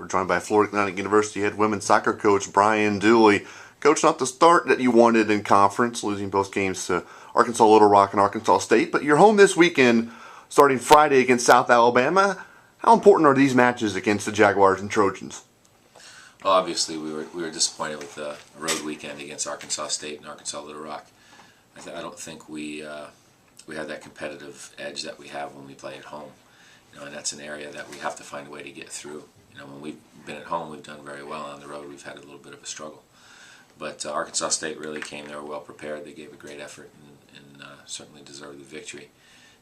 We're joined by Florida Atlantic University head women's soccer coach Brian Dooley. Coach, not the start that you wanted in conference, losing both games to Arkansas Little Rock and Arkansas State, but you're home this weekend starting Friday against South Alabama. How important are these matches against the Jaguars and Trojans? Well, obviously we were disappointed with the road weekend against Arkansas State and Arkansas Little Rock. I don't think we had that competitive edge that we have when we play at home. And that's an area that we have to find a way to get through. When we've been at home, we've done very well. On the road, we've had a little bit of a struggle. But Arkansas State really came there well prepared. They gave a great effort and certainly deserved the victory.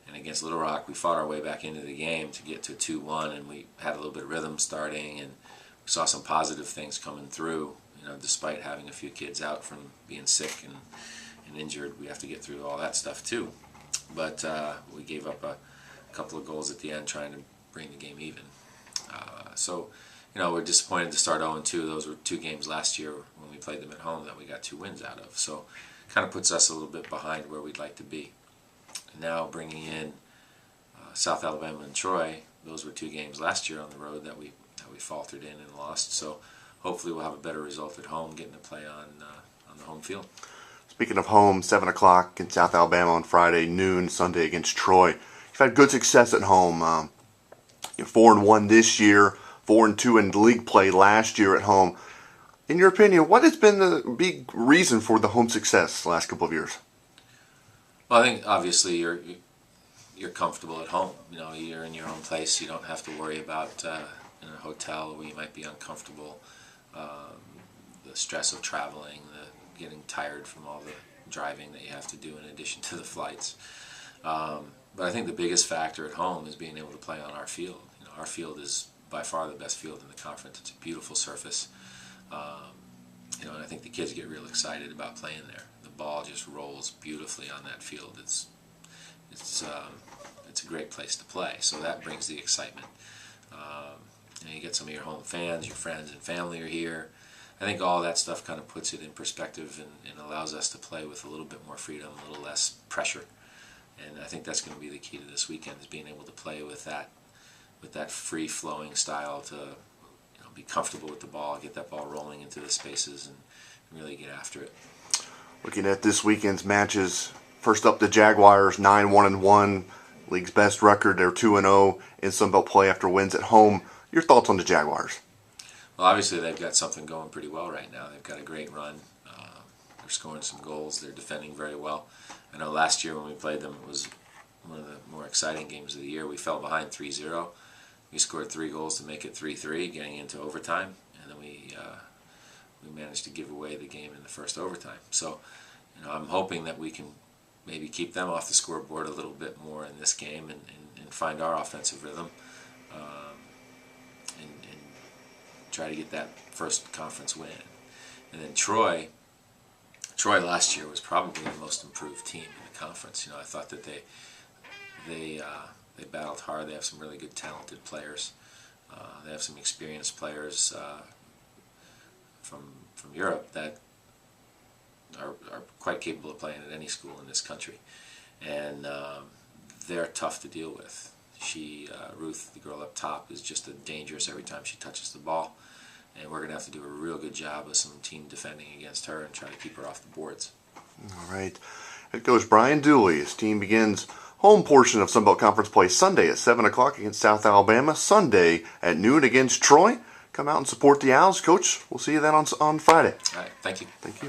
And against Little Rock, we fought our way back into the game to get to 2-1, and we had a little bit of rhythm starting, and we saw some positive things coming through. Despite having a few kids out from being sick and injured, we have to get through all that stuff too. But we gave up a couple of goals at the end trying to bring the game even. So we're disappointed to start 0-2. Those were 2 games last year when we played them at home that we got 2 wins out of. So kind of puts us a little bit behind where we'd like to be. And now bringing in South Alabama and Troy, those were 2 games last year on the road that we faltered in and lost. So hopefully we'll have a better result at home, getting to play on the home field. Speaking of home, 7 o'clock in South Alabama on Friday, noon Sunday against Troy. You've had good success at home. 4-1 this year, 4-2 in league play last year at home. In your opinion, what has been the big reason for the home success the last couple of years? Well, I think obviously you're comfortable at home. You're in your own place. You don't have to worry about in a hotel where you might be uncomfortable. The stress of traveling, the getting tired from all the driving that you have to do in addition to the flights. But I think the biggest factor at home is being able to play on our field. Our field is by far the best field in the conference. It's a beautiful surface. And I think the kids get real excited about playing there. The ball just rolls beautifully on that field. It's a great place to play. So that brings the excitement. You get some of your home fans, your friends and family are here. I think all that stuff kind of puts it in perspective and allows us to play with a little bit more freedom, a little less pressure. And I think that's going to be the key to this weekend, is being able to play with that free-flowing style, to be comfortable with the ball, get that ball rolling into the spaces, and really get after it. Looking at this weekend's matches, first up the Jaguars, 9-1-1, league's best record. They're 2-0 in Sun Belt play after wins at home. Your thoughts on the Jaguars? Well, obviously they've got something going pretty well right now. They've got a great run. They're scoring some goals. They're defending very well. I know last year when we played them, it was one of the more exciting games of the year. We fell behind 3-0. We scored 3 goals to make it 3-3, getting into overtime, and then we managed to give away the game in the first overtime. So, I'm hoping that we can maybe keep them off the scoreboard a little bit more in this game and find our offensive rhythm, and try to get that first conference win. And then Troy last year was probably the most improved team in the conference. I thought that they battled hard. They have some really good, talented players. They have some experienced players from Europe that are quite capable of playing at any school in this country, and they're tough to deal with. Ruth, the girl up top, is just dangerous every time she touches the ball, and we're going to have to do a real good job of some team defending against her and try to keep her off the boards. All right. Head coach Brian Dooley. His team begins home portion of Sun Belt Conference play Sunday at 7 o'clock against South Alabama, Sunday at noon against Troy. Come out and support the Owls. Coach, we'll see you then on Friday. All right. Thank you. Thank you.